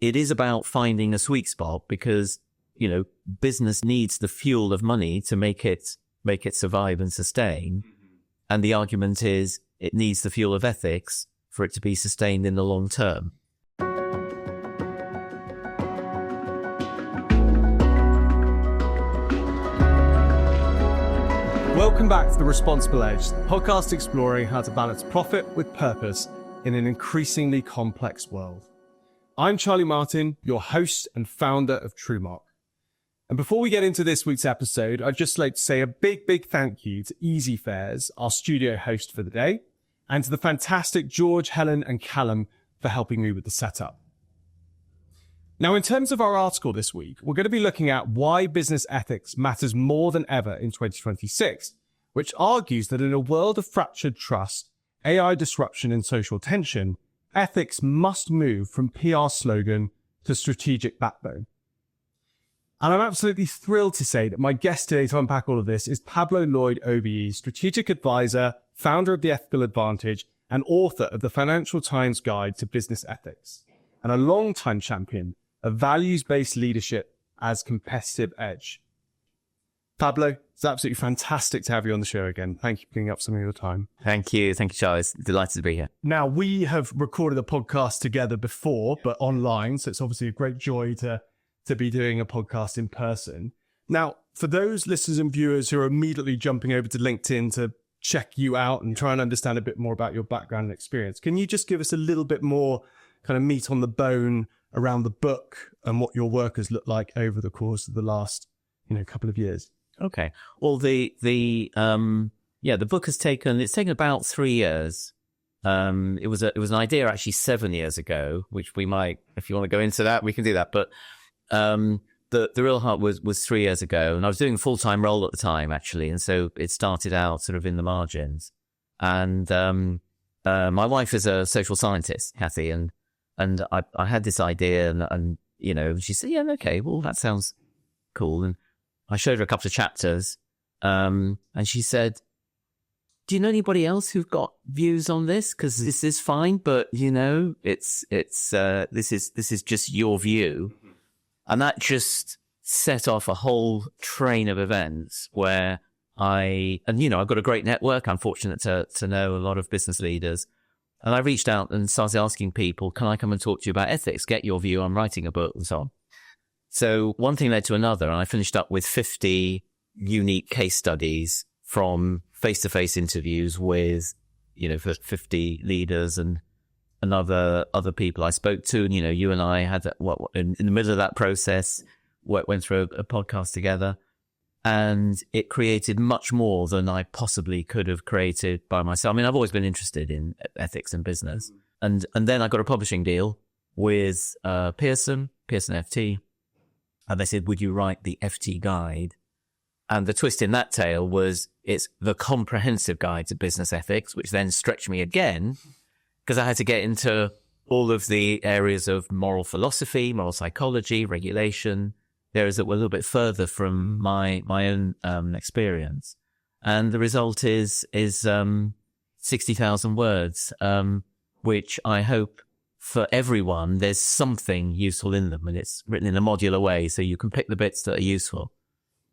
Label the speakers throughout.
Speaker 1: it is about finding a sweet spot because, business needs the fuel of money to make it survive and sustain. And the argument is it needs the fuel of ethics for it to be sustained in the long term.
Speaker 2: Welcome back to The Responsible Edge, the podcast exploring how to balance profit with purpose in an increasingly complex world. I'm Charlie Martin, your host and founder of TrueMark. And before we get into this week's episode, I'd just like to say a big thank you to Easy Fares, our studio host for the day, and to the fantastic George, Helen, and Callum for helping me with the setup. Now, in terms of our article this week, we're going to be looking at why business ethics matters more than ever in 2026, which argues that in a world of fractured trust, AI disruption, and social tension, ethics must move from PR slogan to strategic backbone. And I'm absolutely thrilled to say that my guest today to unpack all of this is Pablo Lloyd, OBE, strategic advisor, founder of The Ethical Advantage, and author of the Financial Times Guide to Business Ethics, and a long-time champion of values-based leadership as competitive edge. Pablo, it's absolutely fantastic to have you on the show again. Thank you for giving up some of your time.
Speaker 1: Thank you, Charles. Delighted to be here.
Speaker 2: Now, we have recorded a podcast together before, but online, so it's obviously a great joy to be doing a podcast in person. Now, for those listeners and viewers who are immediately jumping over to LinkedIn to check you out and try and understand a bit more about your background and experience, can you just give us a little bit more kind of meat on the bone around the book and what your work has looked like over the course of the last, couple of years?
Speaker 1: Okay. Well, the book has taken about 3 years. It was an idea actually 7 years ago, which we might, if you want to go into that, we can do that. But the real heart was 3 years ago, and I was doing a full-time role at the time actually, and so it started out sort of in the margins. And my wife is a social scientist, Kathy, and I had this idea, and she said, "Yeah, okay, well that sounds cool." And I showed her a couple of chapters, and she said, "Do you know anybody else who've got views on this? Because this is fine, but this is just your view." And that just set off a whole train of events where I've got a great network. I'm fortunate to know a lot of business leaders. And I reached out and started asking people, can I come and talk to you about ethics? Get your view. I'm writing a book and so on. So one thing led to another, and I finished up with 50 unique case studies from face-to-face interviews with, 50 leaders and other people I spoke to. And, you and I had in the middle of that process, went through a podcast together, and it created much more than I possibly could have created by myself. I mean, I've always been interested in ethics and business. And then I got a publishing deal with Pearson FT. And they said, would you write the FT guide? And the twist in that tale was it's the comprehensive guide to business ethics, which then stretched me again because I had to get into all of the areas of moral philosophy, moral psychology, regulation, areas that were a little bit further from my own experience. And the result is 60,000 words, which I hope for everyone, there's something useful in them, and it's written in a modular way, so you can pick the bits that are useful.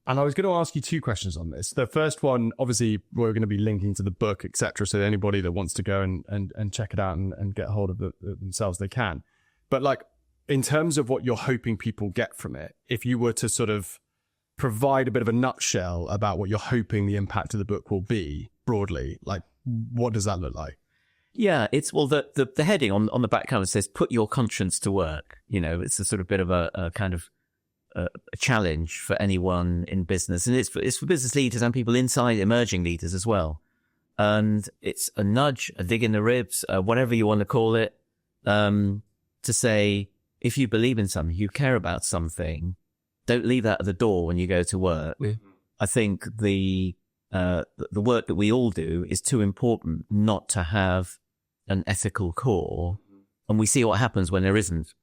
Speaker 2: And I was going to ask you two questions on this. The first one, obviously, we're going to be linking to the book, etc. So anybody that wants to go and check it out and get hold of it themselves, they can. But in terms of what you're hoping people get from it, if you were to sort of provide a bit of a nutshell about what you're hoping the impact of the book will be broadly, what does that look like?
Speaker 1: Yeah, it's, the heading on the back cover says, put your conscience to work. It's a sort of bit of a kind of a challenge for anyone in business. And it's for business leaders and people inside, emerging leaders as well. And it's a nudge, a dig in the ribs, whatever you want to call it, to say, if you believe in something, you care about something, don't leave that at the door when you go to work. Yeah. I think the work that we all do is too important not to have an ethical core. And we see what happens when there isn't.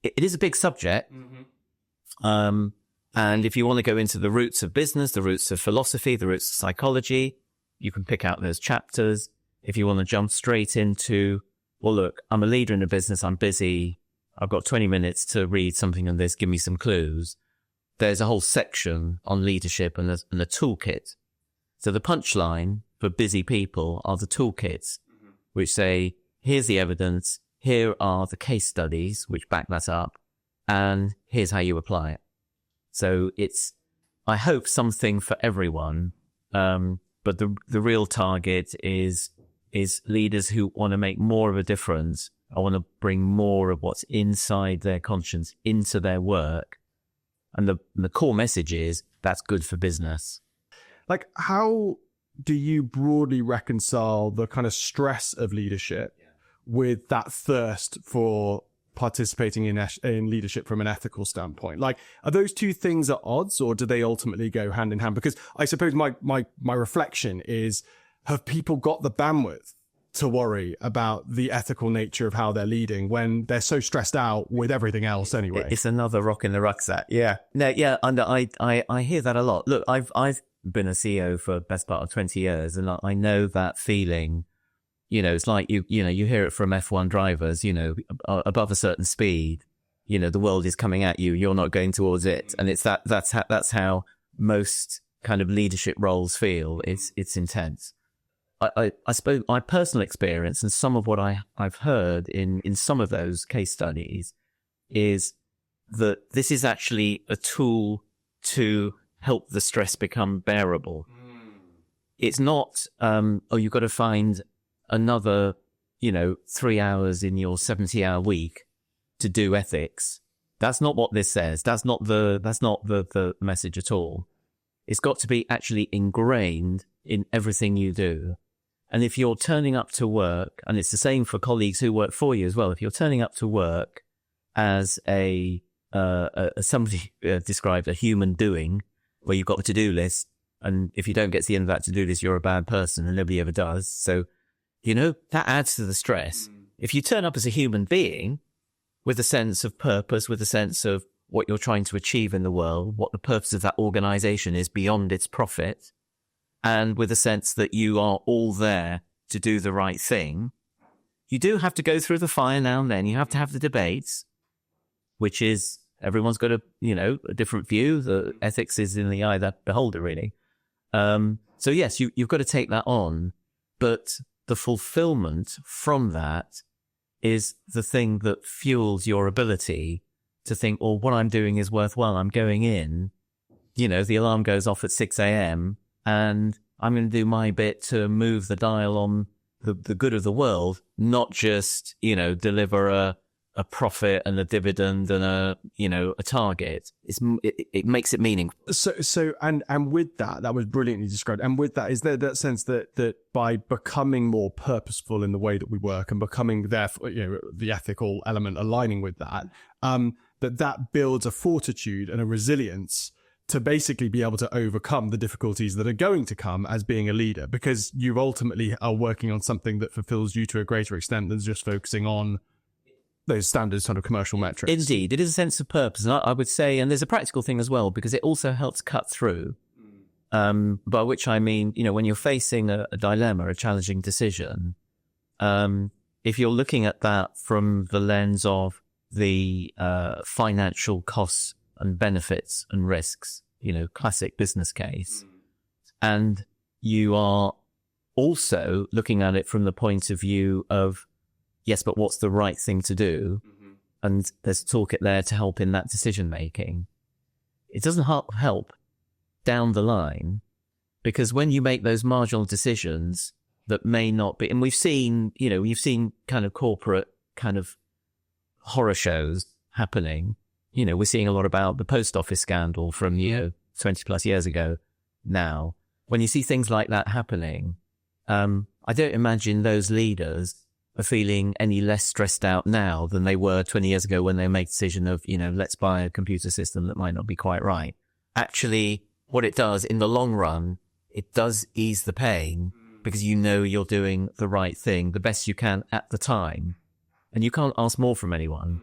Speaker 1: It is a big subject. Mm-hmm. And if you want to go into the roots of business, the roots of philosophy, the roots of psychology, you can pick out those chapters. If you want to jump straight into, well, look, I'm a leader in a business. I'm busy. I've got 20 minutes to read something on this, give me some clues. There's a whole section on leadership and a toolkit. So the punchline for busy people are the toolkits, which say, here's the evidence, here are the case studies which back that up, and here's how you apply it. So it's, I hope, something for everyone. But the real target is leaders who want to make more of a difference. I want to bring more of what's inside their conscience into their work. And the core message is that's good for business.
Speaker 2: Like, how do you broadly reconcile the kind of stress of leadership with that thirst for participating in leadership from an ethical standpoint? Like, are those two things at odds, or do they ultimately go hand in hand? Because I suppose my reflection is, have people got the bandwidth to worry about the ethical nature of how they're leading when they're so stressed out with everything else anyway?
Speaker 1: It's another rock in the rucksack. Yeah. No, yeah. And I hear that a lot. Look, I've been a CEO for the best part of 20 years, and I know that feeling. You know, it's like you hear it from F1 drivers, above a certain speed, the world is coming at you, you're not going towards it. And it's that's how most kind of leadership roles feel. It's intense. I suppose my personal experience and some of what I've heard in some of those case studies is that this is actually a tool to help the stress become bearable. It's not, you've got to find another, 3 hours in your 70-hour week to do ethics. That's not what this says. That's not the message at all. It's got to be actually ingrained in everything you do. And if you're turning up to work, and it's the same for colleagues who work for you as well, if you're turning up to work as somebody described a human doing, where you've got a to-do list, and if you don't get to the end of that to-do list, you're a bad person, and nobody ever does. So, that adds to the stress. If you turn up as a human being with a sense of purpose, with a sense of what you're trying to achieve in the world, what the purpose of that organization is beyond its profit, and with a sense that you are all there to do the right thing, you do have to go through the fire now and then. You have to have the debates, which is, everyone's got a different view. The ethics is in the eye of that beholder, really. So yes, you've got to take that on, but the fulfillment from that is the thing that fuels your ability to think, well, what I'm doing is worthwhile. I'm going in, the alarm goes off at 6 a.m. and I'm going to do my bit to move the dial on the good of the world, not just, deliver a profit and a dividend and a target. It makes it meaningful.
Speaker 2: So and with that was brilliantly described. And with that, is there that sense that by becoming more purposeful in the way that we work and becoming therefore, the ethical element aligning with that, that builds a fortitude and a resilience to basically be able to overcome the difficulties that are going to come as being a leader, because you ultimately are working on something that fulfills you to a greater extent than just focusing on those standard sort of commercial metrics.
Speaker 1: Indeed, it is a sense of purpose. And I would say, and there's a practical thing as well, because it also helps cut through, by which I mean, when you're facing a dilemma, a challenging decision, if you're looking at that from the lens of the financial costs and benefits and risks, classic business case, and you are also looking at it from the point of view of, yes, but what's the right thing to do? And there's a toolkit there to help in that decision making. It doesn't help down the line, because when you make those marginal decisions that may not be, and you've seen kind of corporate kind of horror shows happening. We're seeing a lot about the post office scandal from 20 plus years ago now. When you see things like that happening, I don't imagine those leaders are feeling any less stressed out now than they were 20 years ago when they made the decision of, let's buy a computer system that might not be quite right. Actually, what it does in the long run, it does ease the pain, because you're doing the right thing, the best you can at the time. And you can't ask more from anyone.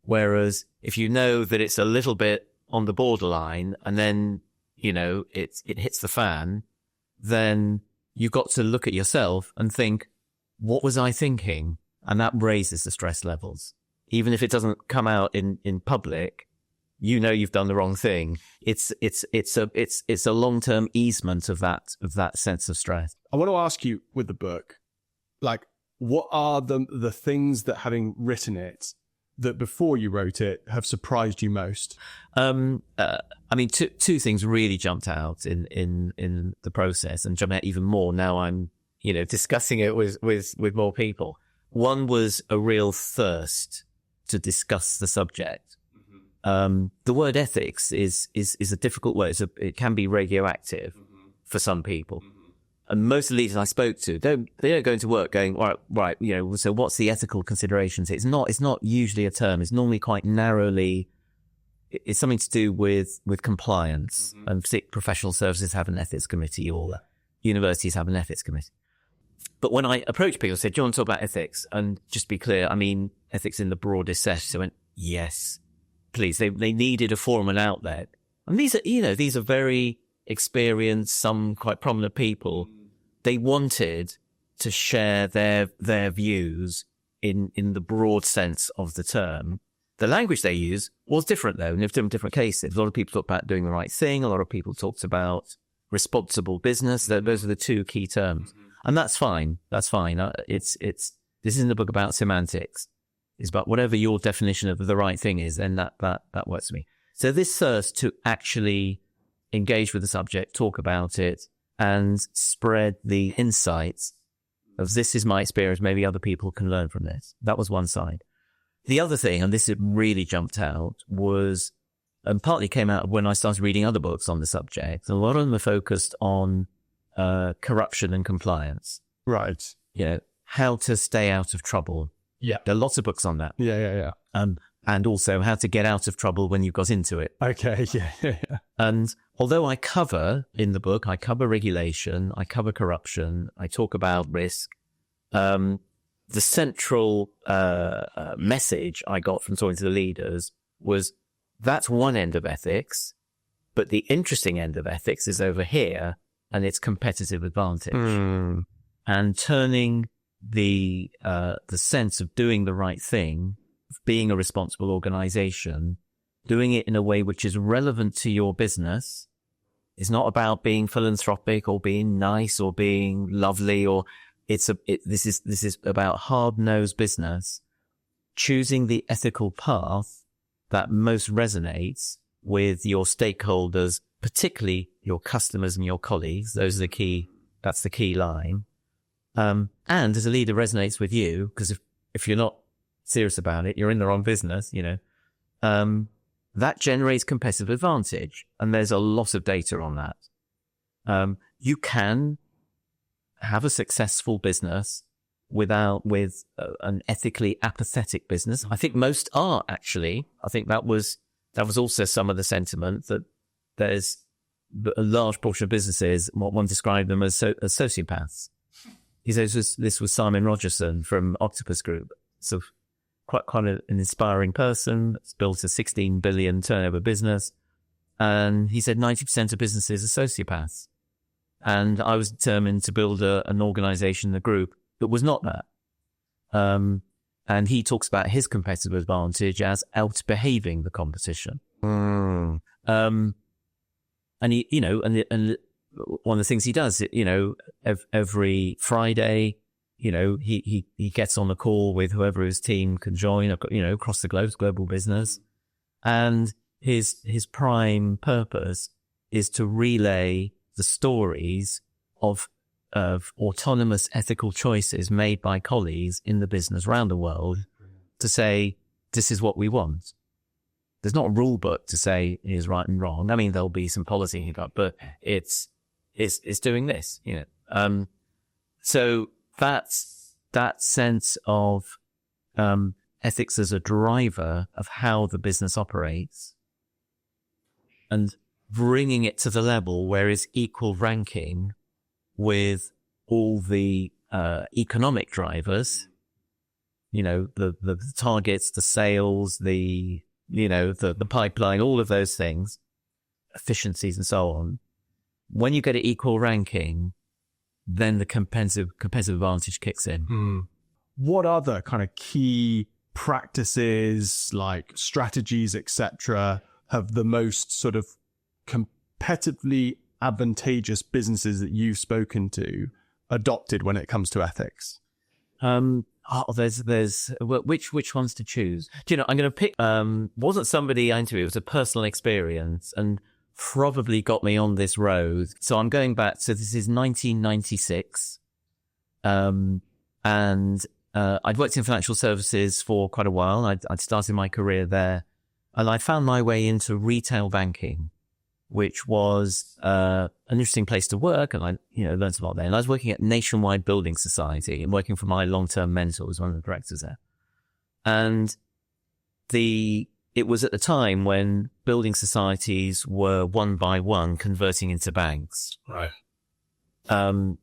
Speaker 1: Whereas if you know that it's a little bit on the borderline and then, it hits the fan, then you've got to look at yourself and think, what was I thinking? And that raises the stress levels. even if it doesn't come out in public, you know you've done the wrong thing. It's a long-term easement of that sense of stress.
Speaker 2: I want to ask you with the book, like, what are the things that, having written it, that before you wrote it have surprised you most?
Speaker 1: I mean, two things really jumped out in the process, and jumped out even more now I'm, discussing it with more people. One was a real thirst to discuss the subject. The word ethics is a difficult word. It can be radioactive for some people. And most of the leaders I spoke to, they don't go into work going, right, so what's the ethical considerations? It's not usually a term. It's normally quite narrowly, it's something to do with compliance. And professional services have an ethics committee, or universities have an ethics committee. But when I approached people, I said, do you want to talk about ethics? And just be clear, I mean, ethics in the broadest sense. So I went, yes, please. They needed a forum and outlet. And these are very experienced, some quite prominent people. They wanted to share their views in the broad sense of the term. The language they use was different, though, in different cases. A lot of people talked about doing the right thing. A lot of people talked about responsible business. Those are the two key terms. And that's fine. That's fine. This isn't a book about semantics. It's about whatever your definition of the right thing is, then that works for me. So this thirst to actually engage with the subject, talk about it, and spread the insights of this is my experience, maybe other people can learn from this. That was one side. The other thing, and this really jumped out, was, and partly came out of when I started reading other books on the subject, a lot of them are focused on corruption and compliance.
Speaker 2: Right.
Speaker 1: How to stay out of trouble.
Speaker 2: Yeah.
Speaker 1: There are lots of books on that.
Speaker 2: Yeah.
Speaker 1: And also how to get out of trouble when you got into it.
Speaker 2: Okay. Yeah.
Speaker 1: And although I cover regulation, I cover corruption, I talk about risk, the central message I got from talking to the leaders was that's one end of ethics, but the interesting end of ethics is over here, and it's competitive advantage. And turning the sense of doing the right thing, of being a responsible organization, doing it in a way which is relevant to your business. It's not about being philanthropic or being nice or being lovely, or this is about hard-nosed business, choosing the ethical path that most resonates with your stakeholders, particularly your customers and your colleagues. That's the key line. And as a leader resonates with you, because if you're not serious about it, you're in the wrong business, that generates competitive advantage. And there's a lot of data on that. You can have a successful business with an ethically apathetic business. I think most are, actually. I think that was also some of the sentiment, that there's a large portion of businesses, what one described them as sociopaths. He says this was Simon Rogerson from Octopus Group. So quite an inspiring person. It's built a 16 billion turnover business. And he said 90% of businesses are sociopaths. And I was determined to build an organization, a group that was not that. And he talks about his competitive advantage as out-behaving the competition. And he, and one of the things he does, every Friday, he gets on a call with whoever his team can join, across the globe, global business. And his prime purpose is to relay the stories of autonomous ethical choices made by colleagues in the business around the world, to say, this is what we want. There's not a rule book to say here's right and wrong. I mean, there'll be some policy, but it's doing this, so that's that sense of ethics as a driver of how the business operates, and bringing it to the level where it's equal ranking with all the economic drivers, the targets, the sales, the pipeline, all of those things, efficiencies and so on. When you get an equal ranking, then the competitive advantage kicks in.
Speaker 2: What other kind of key practices, like strategies, etc., have the most sort of competitively advantageous businesses that you've spoken to adopted when it comes to ethics?
Speaker 1: There's which ones to choose? Do you know, I'm going to pick, wasn't somebody I interviewed, it was a personal experience and probably got me on this road. So I'm going back, so this is 1996. And I'd worked in financial services for quite a while. I'd started my career there and I found my way into retail banking, which was an interesting place to work. And I, learned a lot there. And I was working at Nationwide Building Society and working for my long-term mentor, who was one of the directors there. And it was at the time when building societies were one by one converting into banks.
Speaker 2: Right.
Speaker 1: And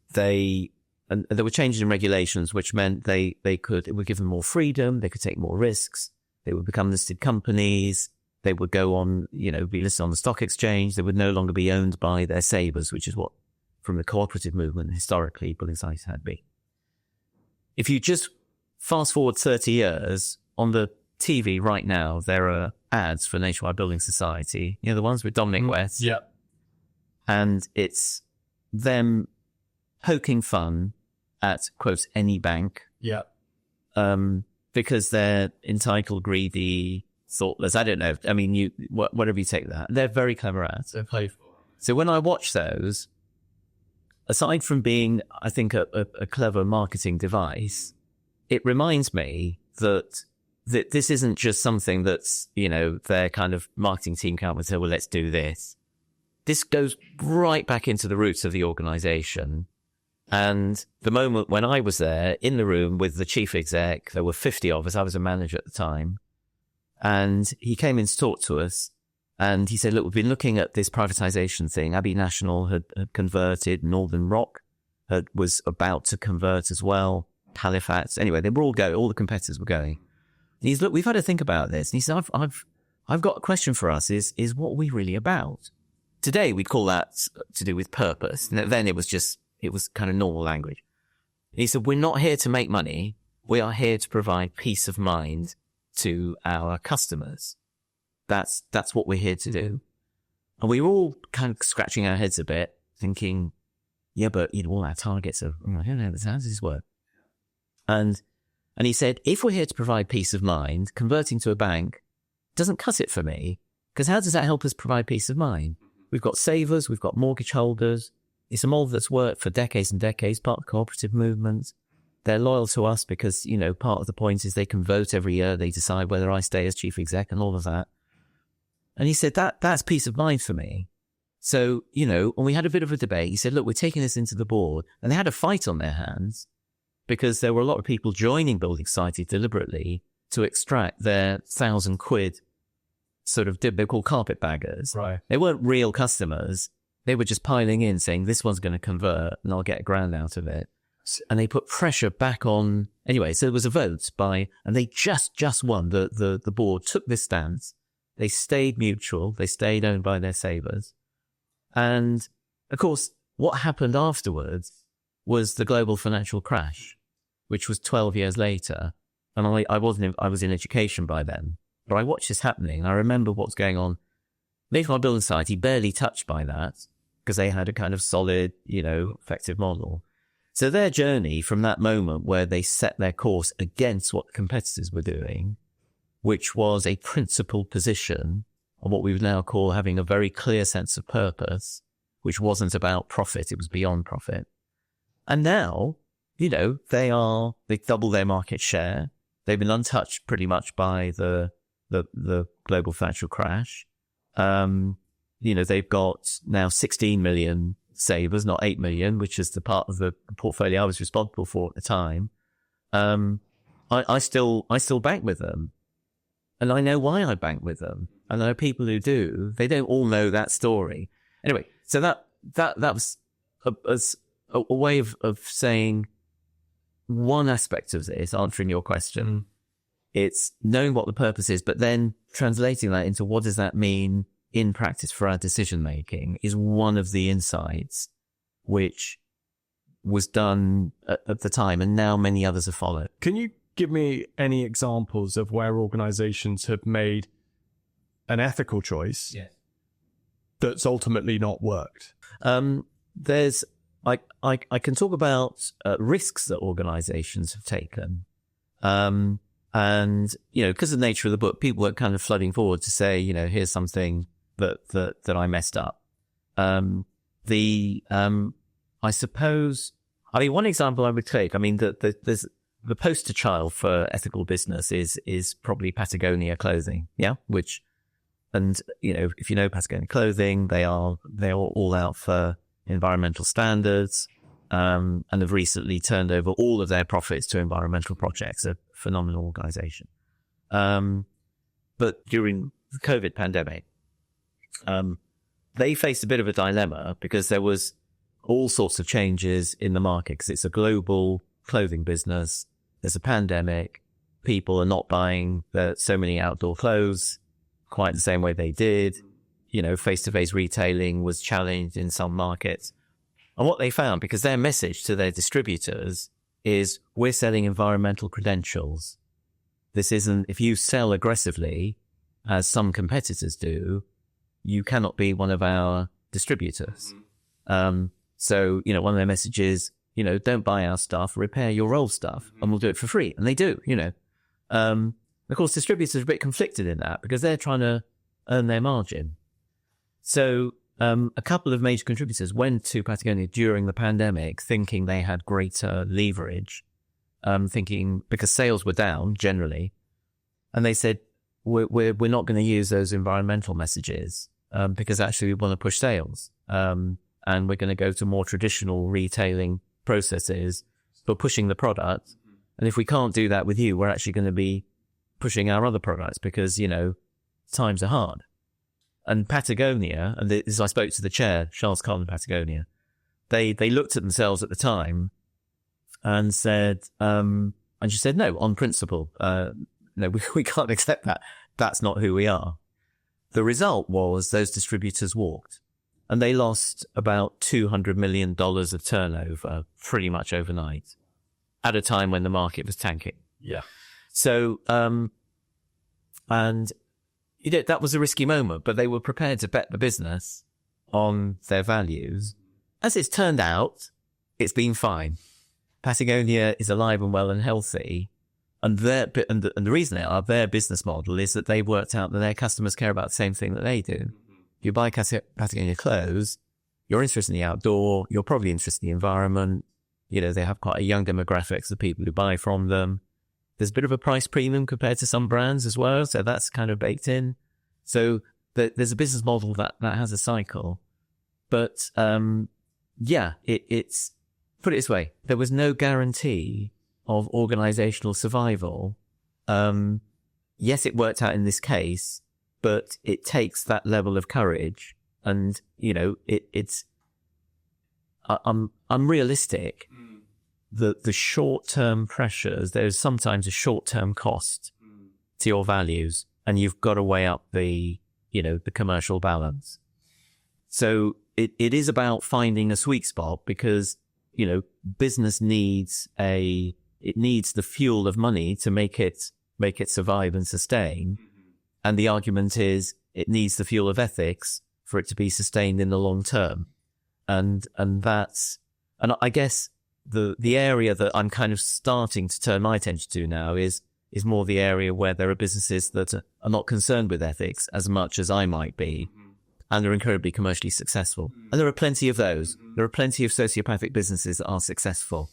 Speaker 1: there were changes in regulations, which meant it would give them more freedom. They could take more risks. They would become listed companies. They would go on, be listed on the stock exchange. They would no longer be owned by their savers, which is what, from the cooperative movement, historically, building societies had been. If you just fast forward 30 years, on the TV right now, there are ads for Nationwide Building Society, the ones with Dominic West.
Speaker 2: Yeah. And
Speaker 1: it's them poking fun at, quote, any bank.
Speaker 2: Yeah.
Speaker 1: Because they're entitled, greedy, thoughtless. I don't know. I mean, whatever you take that. They're very clever ads.
Speaker 2: They're playful.
Speaker 1: So when I watch those, aside from being, I think, a clever marketing device, it reminds me that this isn't just something that's, their kind of marketing team come and say, well, let's do this. This goes right back into the roots of the organization. And the moment when I was there in the room with the chief exec, there were 50 of us. I was a manager at the time. And he came in to talk to us and he said, look, we've been looking at this privatization thing. Abbey National had converted. Northern Rock was about to convert as well. Halifax. Anyway, they were all the competitors were going. And he's, look, we've had to think about this. And he said, I've got a question for us is what are we really about? Today, we'd call that to do with purpose. And then it was kind of normal language. And he said, we're not here to make money. We are here to provide peace of mind to our customers. That's what we're here to do. And we were all kind of scratching our heads a bit, thinking, yeah, but all our targets are, I don't know, how does this work? And he said, if we're here to provide peace of mind, converting to a bank doesn't cut it for me, because how does that help us provide peace of mind? We've got savers, we've got mortgage holders. It's a model that's worked for decades and decades, part of the cooperative movement. They're loyal to us because, part of the point is they can vote every year. They decide whether I stay as chief exec and all of that. And he said, that's peace of mind for me. So, and we had a bit of a debate. He said, look, we're taking this into the board. And they had a fight on their hands because there were a lot of people joining Building Society deliberately to extract their £1,000 sort of, they're called carpetbaggers.
Speaker 2: Right.
Speaker 1: They weren't real customers. They were just piling in saying, this one's going to convert and I'll get £1,000 out of it. And they put pressure back on. Anyway, so there was a vote and they just won. The board took this stance. They stayed mutual. They stayed owned by their savers. And of course, what happened afterwards was the global financial crash, which was 12 years later. And I was in education by then, but I watched this happening. I remember what's going on. Nationwide Building Society barely touched by that because they had a kind of solid, effective model. So their journey from that moment where they set their course against what the competitors were doing, which was a principled position on what we would now call having a very clear sense of purpose, which wasn't about profit, it was beyond profit. And now, they've doubled their market share. They've been untouched pretty much by the global financial crash. They've got now 16 million savers, not 8 million, which is the part of the portfolio I was responsible for at the time. I still bank with them. And I know why I bank with them. And there are people who do. They don't all know that story. Anyway, so that was a way of saying one aspect of this, answering your question. It's knowing what the purpose is, but then translating that into what does that mean in practice for our decision making is one of the insights which was done at the time, and now many others have followed.
Speaker 2: Can you give me any examples of where organizations have made an ethical choice that's ultimately not worked?
Speaker 1: There's, I can talk about risks that organizations have taken. And, because of the nature of the book, people were kind of flooding forward to say, here's something that I messed up. I suppose, one example I would take, there's the poster child for ethical business is probably Patagonia clothing. Yeah. If you know Patagonia clothing, they're all out for environmental standards, and have recently turned over all of their profits to environmental projects, a phenomenal organization. But during the COVID pandemic, they faced a bit of a dilemma because there was all sorts of changes in the market because it's a global clothing business. There's a pandemic. People are not buying so many outdoor clothes quite the same way they did. Face-to-face retailing was challenged in some markets. And what they found, because their message to their distributors is, we're selling environmental credentials. This isn't, if you sell aggressively, as some competitors do, you cannot be one of our distributors. So, one of their messages, don't buy our stuff, repair your old stuff, and we'll do it for free. And they do, Of course, distributors are a bit conflicted in that because they're trying to earn their margin. So a couple of major contributors went to Patagonia during the pandemic thinking they had greater leverage, thinking because sales were down generally. And they said, we're not going to use those environmental messages because actually we want to push sales. And we're going to go to more traditional retailing processes for pushing the product. And if we can't do that with you, we're actually going to be pushing our other products because, times are hard. And Patagonia, and this, I spoke to the chair, Charles Carlin, Patagonia, they looked at themselves at the time and said, and she said, no, on principle, we can't accept that. That's not who we are. The result was those distributors walked and they lost about $200 million of turnover pretty much overnight at a time when the market was tanking.
Speaker 2: Yeah.
Speaker 1: So, and that was a risky moment, but they were prepared to bet the business on their values. As it's turned out, it's been fine. Patagonia is alive and well and healthy. And the reason their business model is that they worked out that their customers care about the same thing that they do. If you buy Patagonia clothes, you're interested in the outdoor, you're probably interested in the environment. They have quite a young demographics of people who buy from them. There's a bit of a price premium compared to some brands as well. So that's kind of baked in. So there's a business model that has a cycle. But, it's put it this way. There was no guarantee of organizational survival. Yes, it worked out in this case, but it takes that level of courage. And, I'm realistic. The short-term pressures, there's sometimes a short-term cost to your values, and you've got to weigh up the commercial balance. So it is about finding a sweet spot because, business needs the fuel of money to make it survive and sustain. And the argument is it needs the fuel of ethics for it to be sustained in the long term. And I guess the area that I'm kind of starting to turn my attention to now is more the area where there are businesses that are not concerned with ethics as much as I might be, and are incredibly commercially successful. And there are plenty of those. There are plenty of sociopathic businesses that are successful.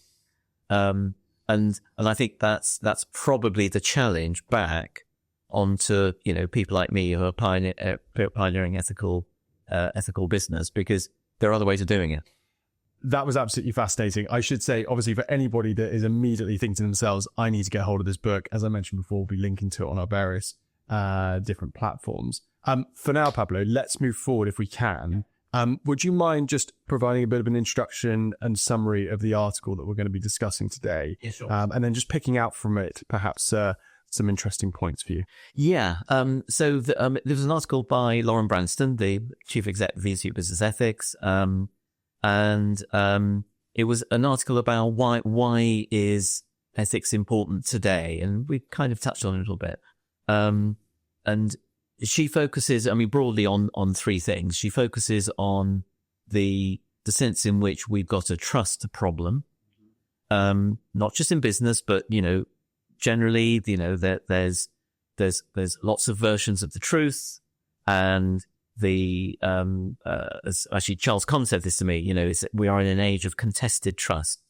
Speaker 1: And I think that's probably the challenge back onto, people like me who are pioneering ethical business, because there are other ways of doing it.
Speaker 2: That was absolutely fascinating. I should say, obviously, for anybody that is immediately thinking to themselves, I need to get hold of this book. As I mentioned before, we'll be linking to it on our various different platforms. For now, Pablo, let's move forward if we can. Would you mind just providing a bit of an introduction and summary of the article that we're going to be discussing today?
Speaker 1: Yeah, sure.
Speaker 2: And then just picking out from it, perhaps some interesting points for you.
Speaker 1: Yeah. So there was an article by Lauren Branston, the chief exec of the Institute of Business Ethics. And it was an article about why is ethics important today? And we kind of touched on it a little bit. And she focuses, I mean, broadly on three things. She focuses on the sense in which we've got a trust problem, not just in business, but, generally, that there's lots of versions of the truth. And actually Charles Conn said this to me, we are in an age of contested trust.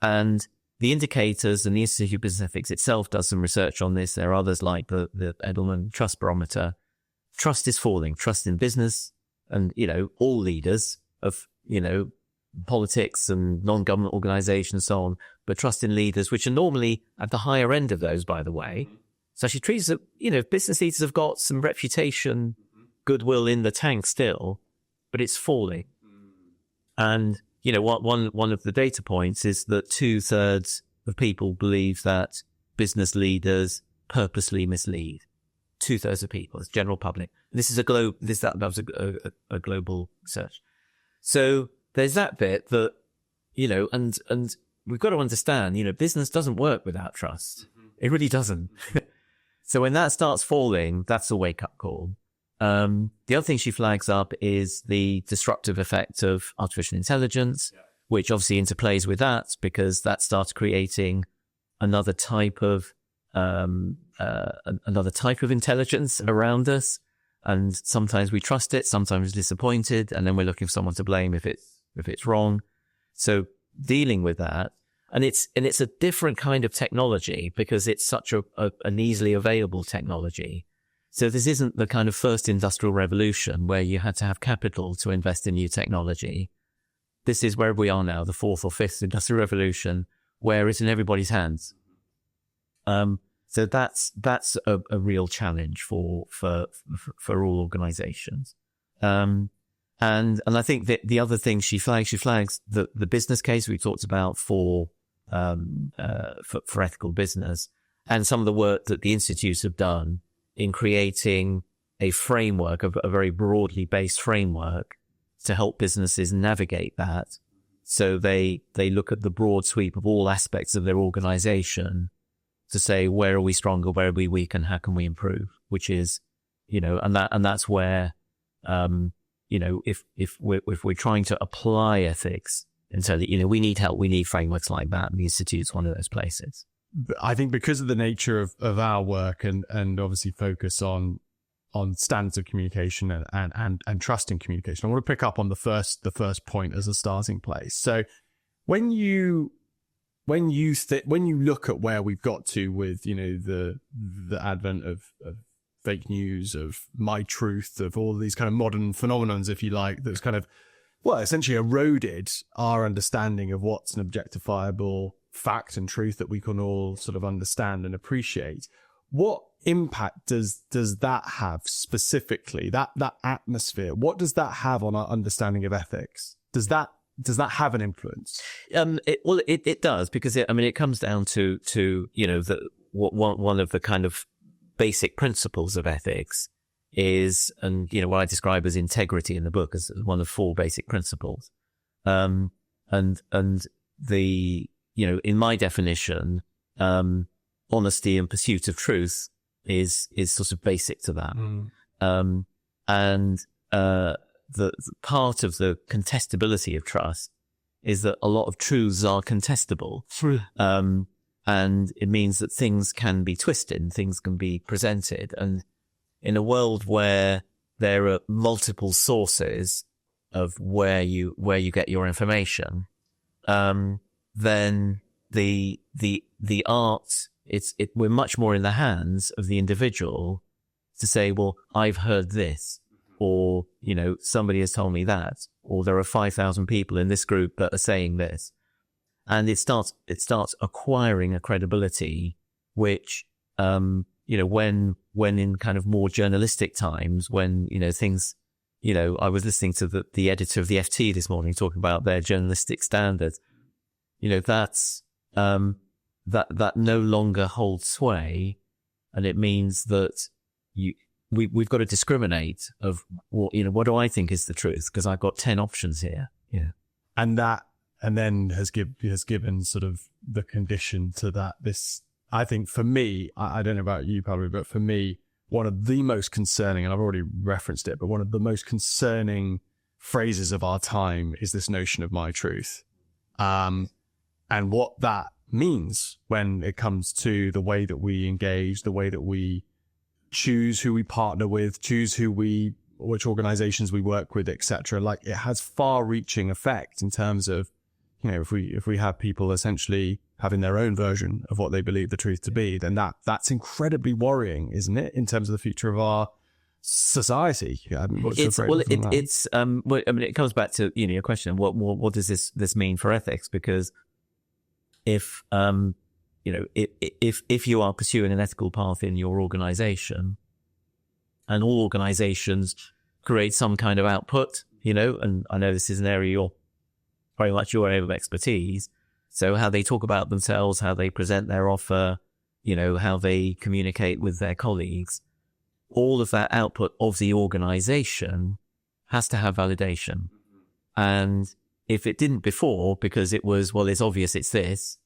Speaker 1: And the indicators, and the Institute of Business Ethics itself does some research on this. There are others like the Edelman Trust Barometer. Trust is falling. Trust in business and, all leaders of, politics and non-government organizations and so on, but trust in leaders, which are normally at the higher end of those, by the way. So she treats it, business leaders have got some reputation, goodwill in the tank still, but it's falling. And, one of the data points is that 2/3 of people believe that business leaders purposely mislead. 2/3 of people, it's general public. This is that was a global research. So there's that bit that, and we've got to understand, business doesn't work without trust. It really doesn't. So when that starts falling, that's a wake up call. The other thing she flags up is the disruptive effect of artificial intelligence, which obviously interplays with that because that starts creating another type of intelligence around us. And sometimes we trust it, sometimes we're disappointed, and then we're looking for someone to blame if it's wrong. So dealing with that, and it's a different kind of technology because it's such an easily available technology. So this isn't the kind of first industrial revolution where you had to have capital to invest in new technology. This is where we are now, the fourth or fifth industrial revolution, where it's in everybody's hands. So that's a real challenge for all organizations. And I think that the other thing she flags the business case we talked about for ethical business, and some of the work that the institutes have done in creating a framework, a very broadly based framework to help businesses navigate that. So they look at the broad sweep of all aspects of their organization to say, where are we stronger, where are we weak, and how can we improve? Which is, and that's where, if we're trying to apply ethics, and so that, we need help, we need frameworks like that. And the Institute's one of those places.
Speaker 2: I think because of the nature of our work and obviously focus on standards of communication and trust in communication, I want to pick up on the first point as a starting place. So when you look at where we've got to with, the advent of fake news, of my truth, of all of these kind of modern phenomenons, if you like, that's kind of, essentially eroded our understanding of what's an objectifiable fact and truth that we can all sort of understand and appreciate. What impact does that have specifically, that atmosphere? What does that have on our understanding of ethics? Does that have an influence?
Speaker 1: It does, because it comes down to one of the kind of basic principles of ethics is, and what I describe as integrity in the book as one of 4 basic principles. And the in my definition, honesty and pursuit of truth is sort of basic to that. And the part of the contestability of trust is that a lot of truths are contestable. And it means that things can be twisted and things can be presented. And in a world where there are multiple sources of where you get your information, then the art, we're much more in the hands of the individual to say, well, I've heard this, or, somebody has told me that, or there are 5,000 people in this group that are saying this. And it starts acquiring a credibility, which, when in kind of more journalistic times, when, things, I was listening to the editor of the FT this morning talking about their journalistic standards, that's, that no longer holds sway. And it means that we've got to discriminate of what do I think is the truth? Because I've got 10 options here. Yeah.
Speaker 2: And that and then has given sort of the condition to that. This, I think for me, I don't know about you, Pablo, but for me, one of the most concerning, and I've already referenced it, but one of the most concerning phrases of our time is this notion of my truth. And what that means when it comes to the way that we engage, the way that we choose who we partner with, choose which organizations we work with, etc. Like, it has far-reaching effect in terms of, if we have people essentially having their own version of what they believe the truth to be, then that's incredibly worrying, isn't it, in terms of the future of our society?
Speaker 1: It comes back to your question. What does this mean for ethics? Because if you are pursuing an ethical path in your organization, and all organizations create some kind of output, and I know this is an area you're very much your area of expertise. So how they talk about themselves, how they present their offer, how they communicate with their colleagues, all of that output of the organization has to have validation. And if it didn't before, because it was, well, it's obvious it's this,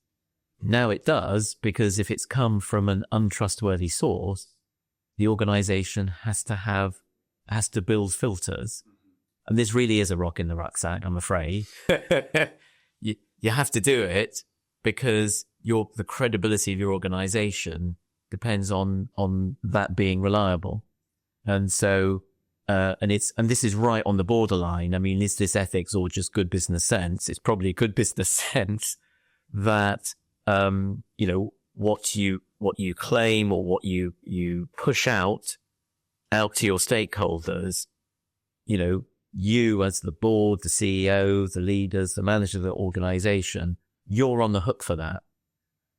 Speaker 1: now it does, because if it's come from an untrustworthy source, the organization has to build filters. And this really is a rock in the rucksack, I'm afraid. You have to do it because the credibility of your organization depends on that being reliable. And so, and this is right on the borderline. I mean, is this ethics or just good business sense? It's probably good business sense that, what you claim or what you push out to your stakeholders, you as the board, the CEO, the leaders, the manager of the organization, you're on the hook for that.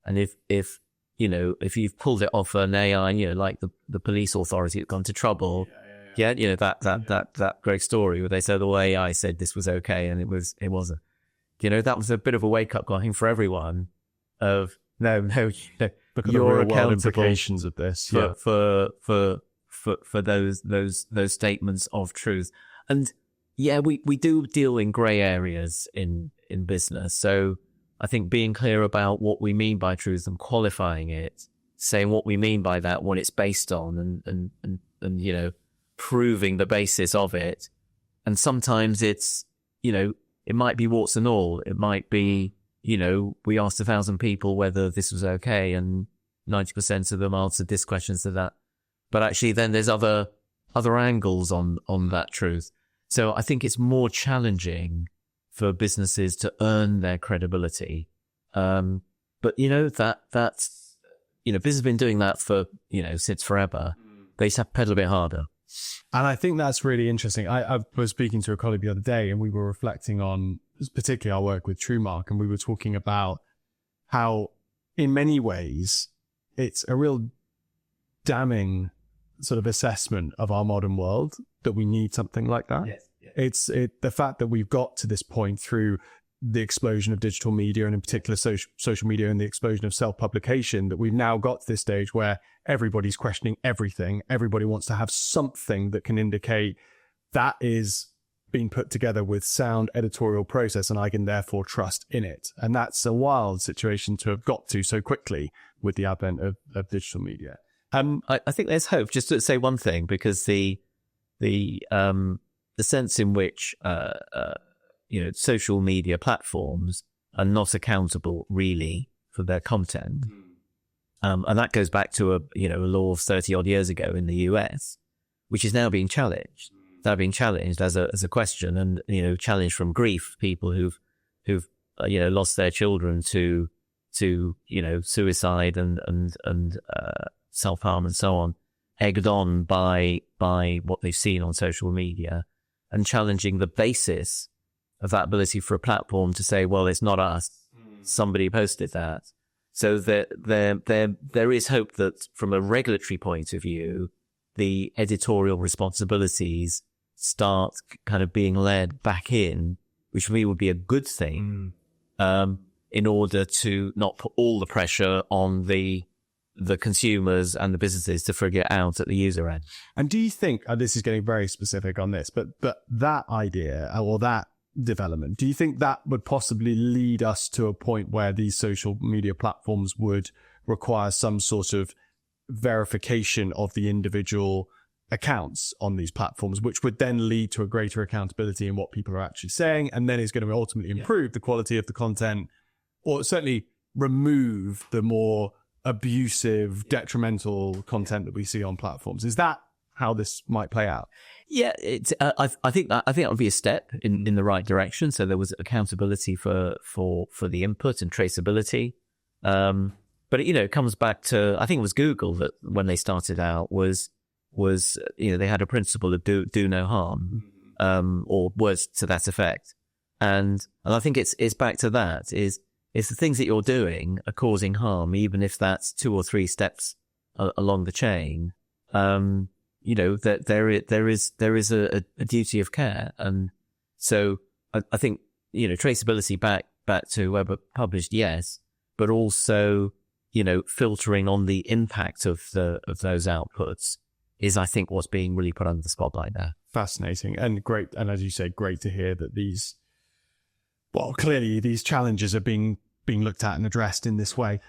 Speaker 1: And if you've pulled it off an AI, like the police authority that's gone to trouble, that great story where they said, the AI said this was okay and it wasn't. That was a bit of a wake up call, I think, for everyone of no, you're accountable
Speaker 2: implications of this
Speaker 1: for those statements of truth. And yeah, we do deal in grey areas in business. So I think being clear about what we mean by truth and qualifying it, saying what we mean by that, what it's based on, and proving the basis of it. And sometimes it's, it might be warts and all. It might be, we asked 1,000 people whether this was okay, and 90% of them answered this question to that. But actually then there's other angles on that truth. So I think it's more challenging for businesses to earn their credibility. But that's business has been doing that for, since forever. They just have to pedal a bit harder.
Speaker 2: And I think that's really interesting. I was speaking to a colleague the other day, and we were reflecting on particularly our work with TrueMark, and we were talking about how in many ways it's a real damning sort of assessment of our modern world that we need something like that.
Speaker 1: Yes.
Speaker 2: It's the fact that we've got to this point through the explosion of digital media, and in particular social media, and the explosion of self-publication, that we've now got to this stage where everybody's questioning everything. Everybody wants to have something that can indicate that is being put together with sound editorial process, and I can therefore trust in it. And that's a wild situation to have got to so quickly with the advent of digital media.
Speaker 1: I think there's hope. Just to say one thing, because the sense in which social media platforms are not accountable really for their content, and that goes back to a law of 30 odd years ago in the US, which is now being challenged. Now being challenged as a question, and challenged from grief. People who've lost their children to suicide and self-harm and so on, egged on by what they've seen on social media, and challenging the basis of that ability for a platform to say, well, it's not us, somebody posted that. So there is hope that from a regulatory point of view, the editorial responsibilities start kind of being led back in, which for me would be a good thing, in order to not put all the pressure on the consumers and the businesses to figure it out at the user end.
Speaker 2: And do you think, this is getting very specific on this, but that idea, or that development. Do you think that would possibly lead us to a point where these social media platforms would require some sort of verification of the individual accounts on these platforms, which would then lead to a greater accountability in what people are actually saying, and then is going to ultimately improve the quality of the content, or certainly remove the more abusive, detrimental content that we see on platforms? Is that how this might play out?
Speaker 1: Yeah, I think that would be a step in the right direction. So there was accountability for the input and traceability. But it comes back to, I think it was Google that when they started out was they had a principle of do no harm, or words to that effect. And I think it's back to that is the things that you're doing are causing harm, even if that's 2 or 3 steps along the chain. That there is a duty of care. And so I think, traceability back to whoever published, yes, but also, filtering on the impact of those outputs is, I think, what's being really put under the spotlight there.
Speaker 2: Fascinating and great. And as you say, great to hear that clearly these challenges are being looked at and addressed in this way.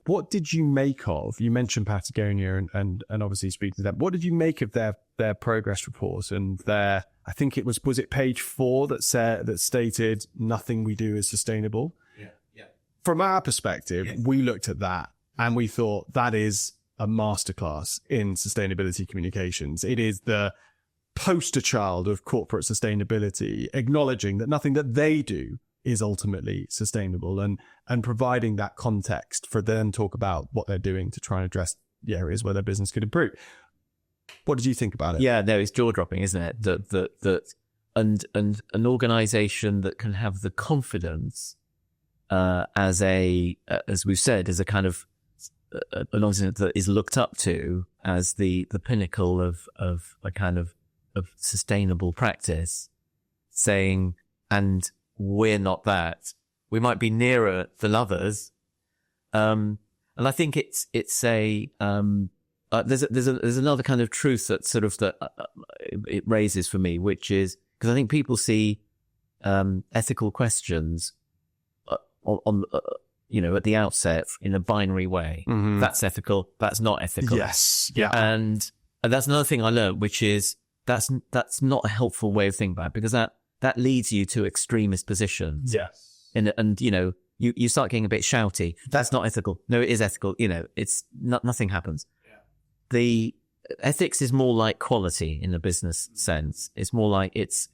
Speaker 2: What did you make of, you mentioned Patagonia and obviously speaking to them, what did you make of their progress report and their, I think it was it page 4 that stated nothing we do is sustainable? Yeah. From our perspective, we looked at that and we thought that is a masterclass in sustainability communications. It is the poster child of corporate sustainability, acknowledging that nothing that they do is ultimately sustainable and providing that context for them to talk about what they're doing to try and address the areas where their business could improve. What did you think about it?
Speaker 1: Yeah, no, it's jaw-dropping, isn't it? That an organization that can have the confidence as we've said, as a kind of an organization that is looked up to as the pinnacle of a kind of sustainable practice, saying, and we're not that. We might be nearer than others, and I think it's a there's another kind of truth that sort of it raises for me, which is because I think people see ethical questions on at the outset in a binary way. Mm-hmm. That's ethical. That's not ethical.
Speaker 2: Yes. Yeah.
Speaker 1: And that's another thing I learned, which is that's not a helpful way of thinking about it, because that leads you to extremist positions.
Speaker 2: Yes.
Speaker 1: And you start getting a bit shouty. That's not ethical. No, it is ethical. It's nothing happens. Yeah. The ethics is more like quality in the business sense. It's more like it's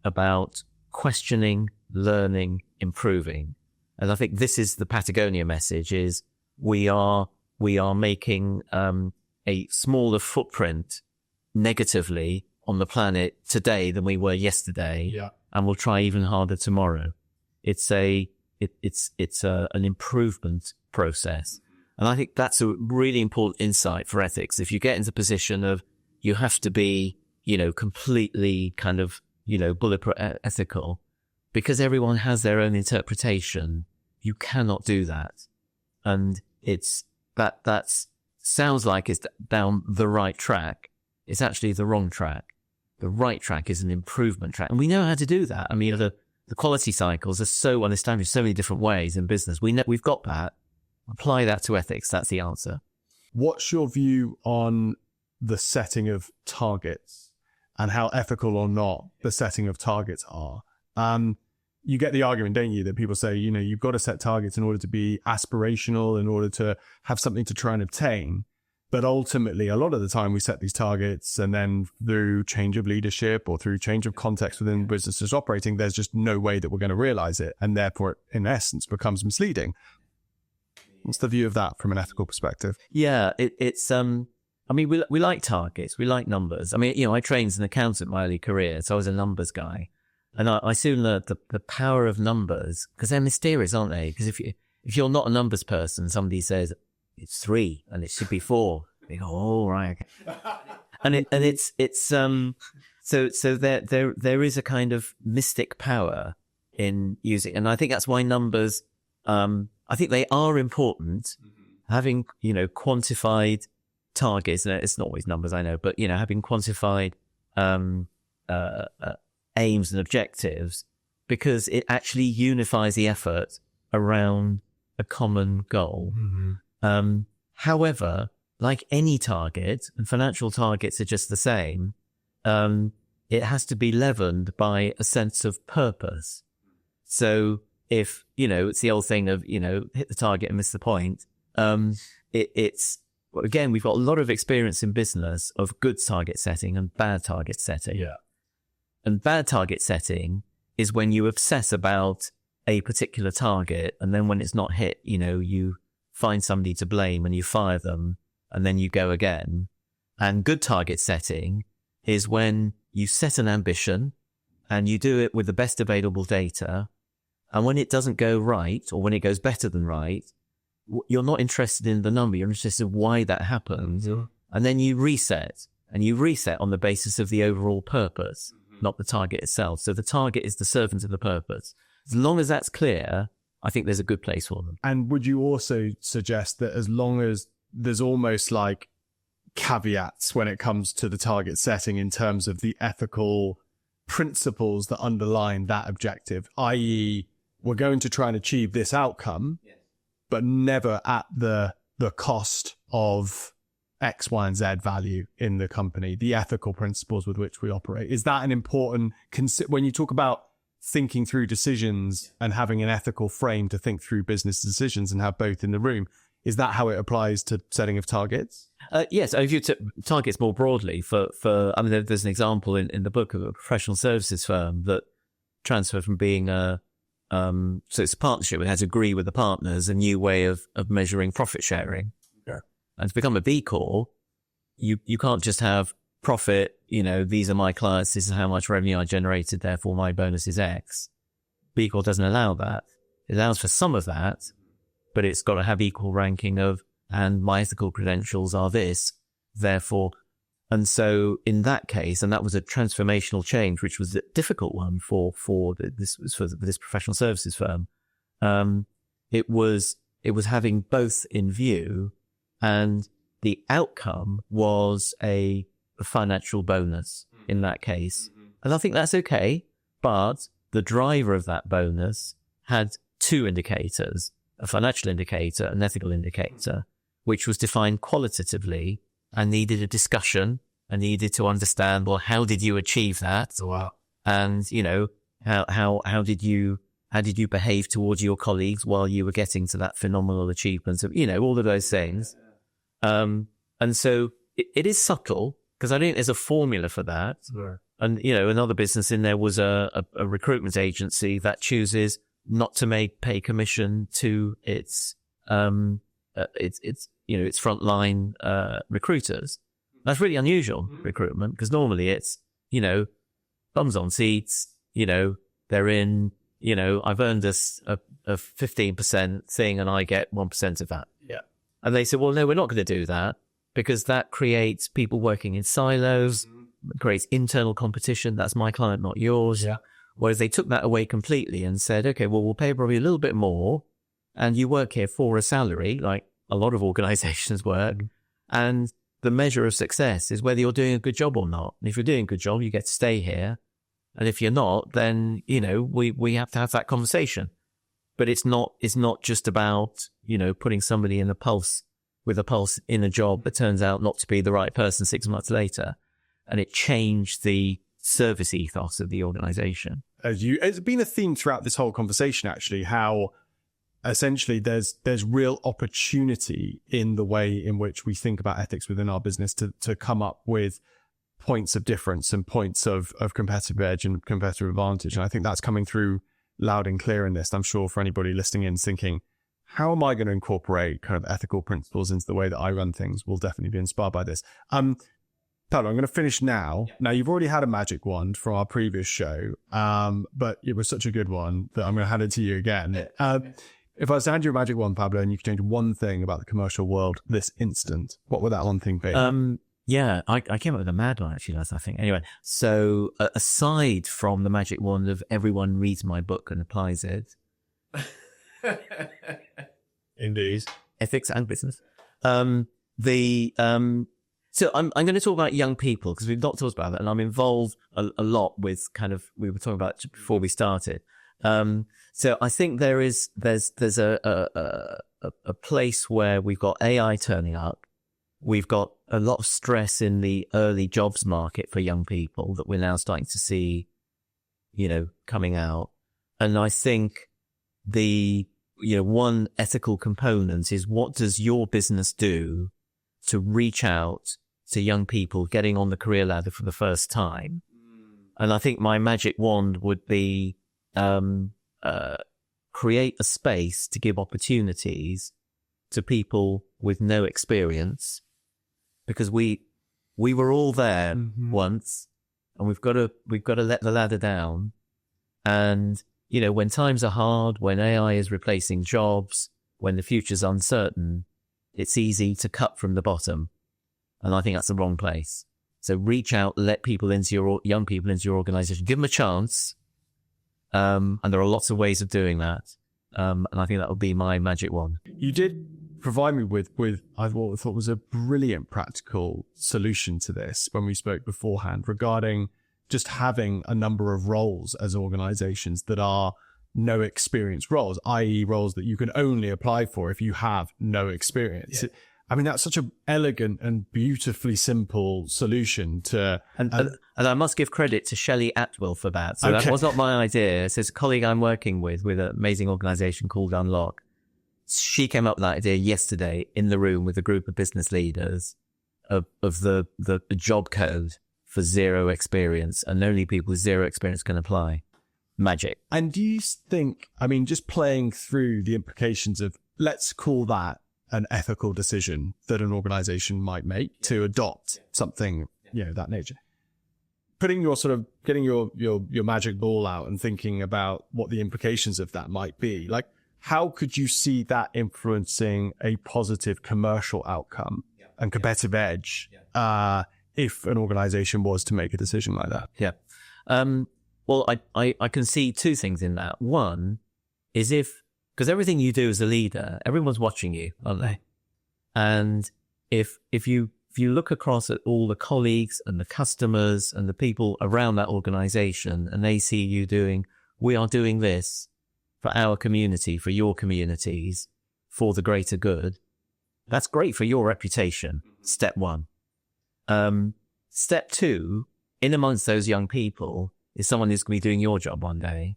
Speaker 1: about questioning, learning, improving. And I think this is the Patagonia message: is we are making a smaller footprint negatively on the planet today than we were yesterday, and we'll try even harder tomorrow. It's an improvement process, and I think that's a really important insight for ethics. If you get into a position of you have to be, completely kind of, bulletproof ethical, because everyone has their own interpretation, you cannot do that. And it's that sounds like it's down the right track. It's actually the wrong track. The right track is an improvement track. And we know how to do that. I mean, the quality cycles are so well established, so many different ways in business. We've got that. Apply that to ethics. That's the answer.
Speaker 2: What's your view on the setting of targets and how ethical or not the setting of targets are? You get the argument, don't you, that people say, you've got to set targets in order to be aspirational, in order to have something to try and obtain. But ultimately, a lot of the time we set these targets and then through change of leadership or through change of context within businesses operating, there's just no way that we're going to realize it. And therefore, it, in essence, becomes misleading. What's the view of that from an ethical perspective?
Speaker 1: Yeah, it's we like targets. We like numbers. I mean, I trained as an accountant in my early career, so I was a numbers guy. And I soon learned the power of numbers, because they're mysterious, aren't they? Because if you're not a numbers person, somebody says it's 3 and it should be 4. You go, oh, right. Okay. So there is a kind of mystic power in using, and I think that's why numbers, I think they are important. Mm-hmm. Having, quantified targets, and it's not always numbers, I know, but, having quantified, aims and objectives because it actually unifies the effort around a common goal. However, like any target, and financial targets are just the same, it has to be leavened by a sense of purpose. So if, it's the old thing of, hit the target and miss the point, again, we've got a lot of experience in business of good target setting and bad target setting.
Speaker 2: Yeah.
Speaker 1: And bad target setting is when you obsess about a particular target, and then when it's not hit, you find somebody to blame and you fire them, and then you go again. And good target setting is when you set an ambition and you do it with the best available data. And when it doesn't go right, or when it goes better than right, you're not interested in the number. You're interested in why that happened. And then you reset, and you reset on the basis of the overall purpose, not the target itself. So the target is the servant of the purpose. As long as that's clear, I think there's a good place for them.
Speaker 2: And would you also suggest that as long as there's almost like caveats when it comes to the target setting in terms of the ethical principles that underline that objective, i.e., we're going to try and achieve this outcome, but never at the cost of X, Y, and Z value in the company, the ethical principles with which we operate. Is that an important, when you talk about thinking through decisions and having an ethical frame to think through business decisions and have both in the room, is that how it applies to setting of targets?
Speaker 1: Yes, I view targets more broadly. There's an example in the book of a professional services firm that transferred from being so it's a partnership. It had to agree with the partners a new way of measuring profit sharing.
Speaker 2: Yeah.
Speaker 1: And to become a B Corp, you can't just have profit, these are my clients, this is how much revenue I generated, therefore my bonus is X. B Corp doesn't allow that. It allows for some of that, but it's got to have equal ranking of, and my ethical credentials are this, therefore. And so in that case, and that was a transformational change, which was a difficult one for this professional services firm. It was having both in view, and the outcome was a financial bonus in that case. And I think that's okay, but the driver of that bonus had two indicators, a financial indicator, an ethical indicator, which was defined qualitatively and needed a discussion and needed to understand, well, how did you achieve that?
Speaker 2: Wow.
Speaker 1: And, how did you behave towards your colleagues while you were getting to that phenomenal achievement of, all of those things. And so it is subtle, because I don't think there's a formula for that.
Speaker 2: Right.
Speaker 1: And, another business in there was a recruitment agency that chooses not to pay commission to its frontline recruiters. That's really unusual recruitment, because normally it's, bums on seats, they're in, I've earned a 15% thing and I get 1% of that.
Speaker 2: Yeah.
Speaker 1: And they said, well, no, we're not going to do that, because that creates people working in silos, creates internal competition. That's my client, not yours.
Speaker 2: Yeah.
Speaker 1: Whereas they took that away completely and said, okay, well, we'll pay probably a little bit more, and you work here for a salary, like a lot of organizations work. And the measure of success is whether you're doing a good job or not. And if you're doing a good job, you get to stay here. And if you're not, then, we have to have that conversation. But it's not just about, putting somebody with a pulse in a job that turns out not to be the right person 6 months later. And it changed the service ethos of the organization.
Speaker 2: It's been a theme throughout this whole conversation, actually, how essentially there's real opportunity in the way in which we think about ethics within our business to come up with points of difference and points of competitive edge and competitive advantage. And I think that's coming through loud and clear in this. I'm sure for anybody listening in thinking, how am I going to incorporate kind of ethical principles into the way that I run things, will definitely be inspired by this. Pablo, I'm going to finish now. Now, you've already had a magic wand from our previous show, but it was such a good one that I'm going to hand it to you again. If I was to hand you a magic wand, Pablo, and you could change one thing about the commercial world this instant, what would that one thing be?
Speaker 1: I came up with a mad one, actually, last, I think. Anyway, so aside from the magic wand of everyone reads my book and applies it.
Speaker 2: Indeed.
Speaker 1: Ethics and business. So I'm going to talk about young people because we've not talked about that, and I'm involved a lot with we were talking about it before we started. So I think there's a place where we've got AI turning up. We've got a lot of stress in the early jobs market for young people that we're now starting to see, coming out. And I think one ethical component is, what does your business do to reach out to young people getting on the career ladder for the first time? And I think my magic wand would be create a space to give opportunities to people with no experience, because we were all there once, and we've got to let the ladder down. And when times are hard, when AI is replacing jobs, when the future's uncertain, it's easy to cut from the bottom. And I think that's the wrong place. So reach out, let young people into your organization, give them a chance. And there are lots of ways of doing that. And I think that would be my magic wand.
Speaker 2: You did provide me with I thought was a brilliant practical solution to this when we spoke beforehand, regarding just having a number of roles as organizations that are no experience roles, i.e. roles that you can only apply for if you have no experience. Yeah. I mean, that's such an elegant and beautifully simple solution to...
Speaker 1: And I must give credit to Shelley Atwill for that. So that was not my idea. It's a colleague I'm working with an amazing organization called Unlock. She came up with that idea yesterday in the room with a group of business leaders of the job code for zero experience, and only people with zero experience can apply. Magic.
Speaker 2: And do you think, just playing through the implications of, let's call that an ethical decision that an organization might make to adopt something, that nature. Putting getting your magic ball out and thinking about what the implications of that might be. Like, how could you see that influencing a positive commercial outcome and competitive edge, if an organization was to make a decision like that?
Speaker 1: Yeah. Well, I can see two things in that. One is because everything you do as a leader, everyone's watching you, aren't they? And if you look across at all the colleagues and the customers and the people around that organization, and they see you we are doing this for our community, for your communities, for the greater good, that's great for your reputation. Step one. Step two, in amongst those young people is someone who's going to be doing your job one day.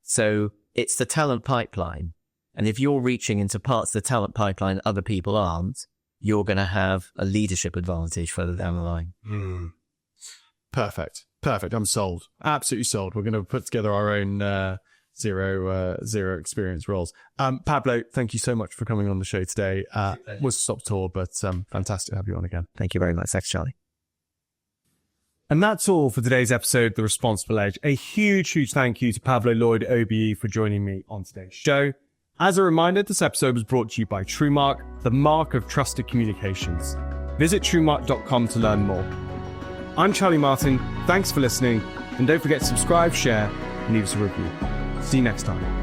Speaker 1: So it's the talent pipeline. And if you're reaching into parts of the talent pipeline other people aren't, you're going to have a leadership advantage further down the line.
Speaker 2: Perfect. I'm sold. Absolutely sold. We're going to put together our own zero experience roles. Pablo, thank you so much for coming on the show today. Was a stop tour, but fantastic to have you on again.
Speaker 1: Thank you very much. Thanks, Charlie.
Speaker 2: And that's all for today's episode of The Responsible Edge. A huge thank you to Pablo Lloyd, OBE, for joining me on today's show. As a reminder, this episode was brought to you by TrueMark, the mark of trusted communications. Visit truemark.com to learn more. I'm Charlie Martin. Thanks for listening. And don't forget to subscribe, share, and leave us a review. See you next time.